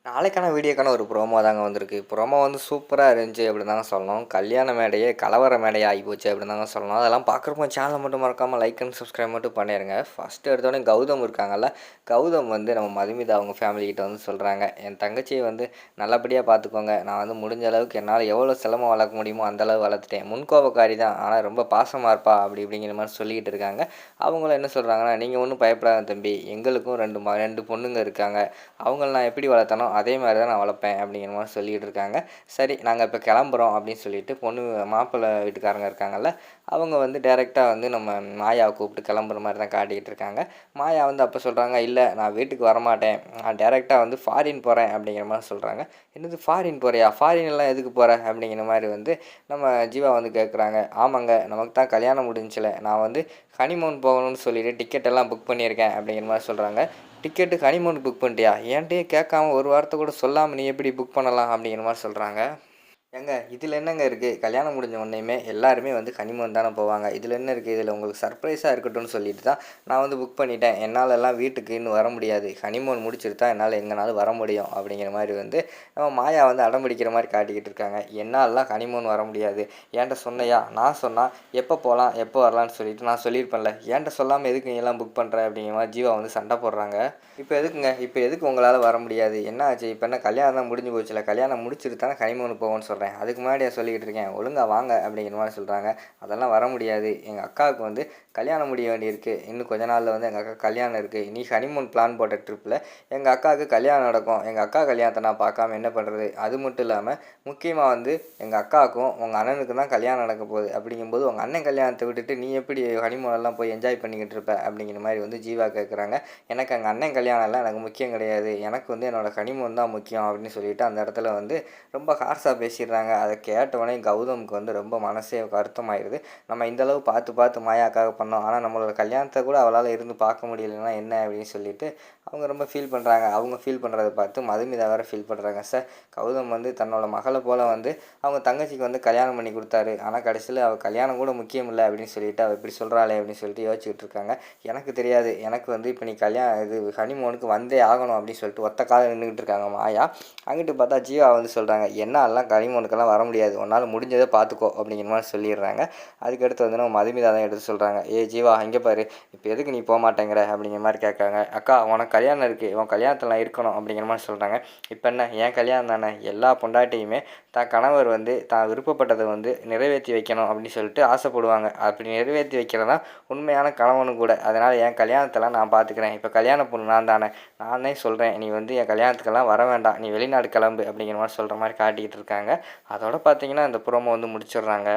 நாளைக்கான வீடியோக்கான ஒரு ப்ரோமோ தாங்க வந்திருக்கு. ப்ரோமோ வந்து சூப்பரா இருந்துச்சு அப்படின்னு தாங்க சொல்லணும். கல்யாண மேடையே கலவர மேடையா ஆகிப்போச்சு அப்படின்னு தாங்க சொல்லணும். அதெல்லாம் பார்க்குறப்போ சேனலை மட்டும் மறக்காமல் லைக் அண்ட் சப்ஸ்கிரைப் மட்டும் பண்ணிடுங்க. ஃபஸ்ட்டு எடுத்தோடனே கௌதம் இருக்காங்கல்ல, கௌதம் வந்து நம்ம மதுமிதா அவங்க ஃபேமிலிக்கிட்ட வந்து சொல்கிறாங்க, என் தங்கச்சியை வந்து நல்லபடியாக பார்த்துக்கோங்க. நான் வந்து முடிஞ்ச அளவுக்கு என்னால் எவ்வளோ செல்லமாக வளர்க்க முடியுமோ அந்தளவு வளர்த்துட்டேன். முன்கோபக்காரி தான், ஆனால் ரொம்ப பாசமாக இருப்பா அப்படி இப்படிங்கிற மாதிரி சொல்லிக்கிட்டு இருக்காங்க. அவங்களும் என்ன சொல்கிறாங்கன்னா, நீங்கள் ஒன்றும் பயப்படாத தம்பி, எங்களுக்கும் ரெண்டு பொண்ணுங்க இருக்காங்க. அவங்கள நான் எப்படி வளர்த்தனோ அதே மாதிரி தான் நான் வளர்ப்பேன் அப்படிங்கிற மாதிரி சொல்லிகிட்டு இருக்காங்க. சரி நாங்கள் இப்போ கிளம்புறோம் அப்படின்னு சொல்லிட்டு மாப்பிள்ளை வீட்டுக்காரங்க இருக்காங்கல்ல, அவங்க வந்து டைரெக்டாக வந்து நம்ம மாயாவை கூப்பிட்டு கிளம்புற மாதிரி தான் காட்டிக்கிட்டு இருக்காங்க. மாயா வந்து அப்போ சொல்கிறாங்க, இல்லை நான் வீட்டுக்கு வரமாட்டேன், நான் டைரெக்டாக வந்து ஃபாரின் போகிறேன் அப்படிங்கிற மாதிரி சொல்கிறாங்க. என்னது ஃபாரின் போகிறியா, ஃபாரின்லாம் எதுக்கு போகிற அப்படிங்கிற மாதிரி வந்து நம்ம ஜீவா வந்து கேட்குறாங்க. ஆமாங்க, நமக்கு தான் கல்யாணம் முடிஞ்சில, நான் வந்து ஹனிமூன் போகணும்னு சொல்லிட்டு டிக்கெட் எல்லாம் புக் பண்ணியிருக்கேன் அப்படிங்கிற மாதிரி சொல்கிறாங்க. டிக்கெட்டு ஹனிமூனுக்கு புக் பண்ணிட்டியா, என்கிட்டயே கேட்காம ஒரு வாரத்தை கூட சொல்லாமல் நீ எப்படி புக் பண்ணலாம் அப்படிங்கிற மாதிரி சொல்கிறாங்க. ஏங்க இதில் என்னங்க இருக்குது, கல்யாணம் முடிஞ்ச உடனேயுமே எல்லாருமே வந்து ஹனிமூன் தானே போவாங்க, இதில் என்ன இருக்குது, இதில் உங்களுக்கு சர்ப்ரைஸாக இருக்கட்டும்னு சொல்லிட்டு தான் நான் வந்து புக் பண்ணிட்டேன். என்னாலெல்லாம் வீட்டுக்கு இன்னும் வர முடியாது, ஹனிமூன் முடிச்சுட்டு தான் என்னால் எங்கேனாலும் வர முடியும் அப்படிங்கிற மாதிரி வந்து நம்ம மாயா வந்து அடம் பிடிக்கிற மாதிரி காட்டிக்கிட்டு இருக்காங்க. என்னாலலாம் ஹனிமூன் வர முடியாது, என்கிட்ட சொன்னையா, நான் சொன்னால் எப்போ போகலாம் எப்போ வரலான்னு சொல்லிட்டு நான் சொல்லியிருப்பேன்ல, என்கிட்ட சொல்லாமல் எதுக்கு நீ எல்லாம் புக் பண்ணுற அப்படிங்கிற மாதிரி ஜீவா வந்து சண்டை போடுறாங்க. இப்போ எதுக்குங்க, இப்போ எதுக்கு உங்களால் வர முடியாது, என்ன ஆச்சு, இப்போ என்ன கல்யாணம் தான் முடிஞ்சு போச்சுல, கல்யாணம் முடிச்சுட்டு தானே ஹனிமூன் போவோன்னு சொல்கிறேன், அதுக்கு முன்னாடியே சொல்லிக்கிட்டு இருக்கேன், ஒழுங்காக வாங்க அப்படிங்கிற மாதிரி சொல்கிறாங்க. அதெல்லாம் வர முடியாது, எங்கள் அக்காவுக்கு வந்து கல்யாணம் முடிய வேண்டியிருக்கு, இன்னும் கொஞ்ச நாளில் வந்து எங்கள் அக்கா கல்யாணம் இருக்குது, நீ ஹனிமூன் பிளான் போட்ட ட்ரிப்பில் எங்கள் அக்காவுக்கு கல்யாணம் நடக்கும், எங்கள் அக்கா கல்யாணத்தை நான் பார்க்காம என்ன பண்ணுறது, அது மட்டும் இல்லாமல் முக்கியமாக வந்து எங்கள் அக்காவுக்கும் உங்கள் அண்ணனுக்கும் தான் கல்யாணம் நடக்க போகுது, அப்படிங்கும்போது உங்கள் அண்ணன் கல்யாணத்தை விட்டுட்டு நீ எப்படி ஹனிமூனெல்லாம் போய் என்ஜாய் பண்ணிக்கிட்டு இருப்ப அப்படிங்கிற மாதிரி வந்து ஜீவா கேட்குறாங்க. எனக்கு எங்கள் அண்ணன் கல்யாணம்லாம் எனக்கு முக்கியம் கிடையாது, எனக்கு வந்து என்னோடய ஹனிமூன் தான் முக்கியம் அப்படின்னு சொல்லிட்டு அந்த இடத்துல வந்து ரொம்ப ஹார்ஷாக பேசிடுறாங்க. அதை கேட்டவொடனே கௌதமுக்கு வந்து ரொம்ப மனசே வருத்தமாயிடுது. நம்ம இந்தளவு பார்த்து பார்த்து மாயாக்காக பண்ணோம், ஆனால் நம்மளோட கல்யாணத்தை கூட அவளால் இருந்து பார்க்க முடியலைன்னா என்ன அப்படின்னு சொல்லிட்டு அவங்க ரொம்ப ஃபீல் பண்ணுறாங்க. அவங்க ஃபீல் பண்ணுறதை பார்த்து மதுமிதா வேறு ஃபீல் பண்ணுறாங்க. சார், கௌதம் வந்து தன்னோட மகளை போல் வந்து அவங்க தங்கச்சிக்கு வந்து கல்யாணம் பண்ணி கொடுத்தாரு, ஆனால் கடைசியில் அவள் கல்யாணம் கூட முக்கியம் இல்லை அப்படின்னு சொல்லிட்டு அவள் இப்படி சொல்கிறாளே அப்படின்னு சொல்லிட்டு யோசிச்சுட்டு இருக்காங்க. எனக்கு தெரியாது, எனக்கு வந்து இப்போ நீ இது ஹனிமூனுக்கு வந்தே ஆகணும் அப்படின்னு சொல்லிட்டு ஒத்த காலம் நின்றுக்கிட்டு இருக்காங்க மாயா. அங்கிட்டு பார்த்தா ஜீவா வந்து சொல்கிறாங்க, என்னாலலாம் ஹனிமூனுக்கெல்லாம் வர முடியாது, உன்னால் முடிஞ்சதை பார்த்துக்கோ அப்படிங்கிற மாதிரி சொல்லிடுறாங்க. அதுக்கடுத்து வந்து நம்ம மதுமிதா தான் எடுத்து சொல்கிறாங்க, ஏ ஜீவா இங்கே பாரு, இப்போ எதுக்கு நீ போக மாட்டேங்கிற அப்படிங்கிற மாதிரி கேட்காங்க. அக்கா உனக்கு கல்யாணம் இருக்குது, உன் கல்யாணத்தில் நான் இருக்கணும் அப்படிங்கிற மாதிரி சொல்கிறாங்க. இப்போ என்ன, என் கல்யாணம் தானே, எல்லா பொண்டாட்டியுமே தான் கணவர் வந்து தான் விருப்பப்பட்டதை வந்து நிறைவேற்றி வைக்கணும் அப்படின்னு சொல்லிட்டு ஆசைப்படுவாங்க. அப்படி நிறைவேற்றி வைக்கிறதா உண்மையான கணவனும் கூட. அதனால் என் கல்யாணத்தெல்லாம் நான் பார்த்துக்கிறேன், இப்போ கல்யாண பொண்ணு நான் தானே, நானே சொல்கிறேன், நீ வந்து என் கல்யாணத்துக்கெல்லாம் வர வேண்டாம், நீ வெளிநாடு கிளம்பு அப்படிங்கிற மாதிரி சொல்கிற மாதிரி காட்டிக்கிட்டு இருக்காங்க. அதோட பார்த்தீங்கன்னா இந்த ப்ரோமோ வந்து முடிச்சிடுறாங்க.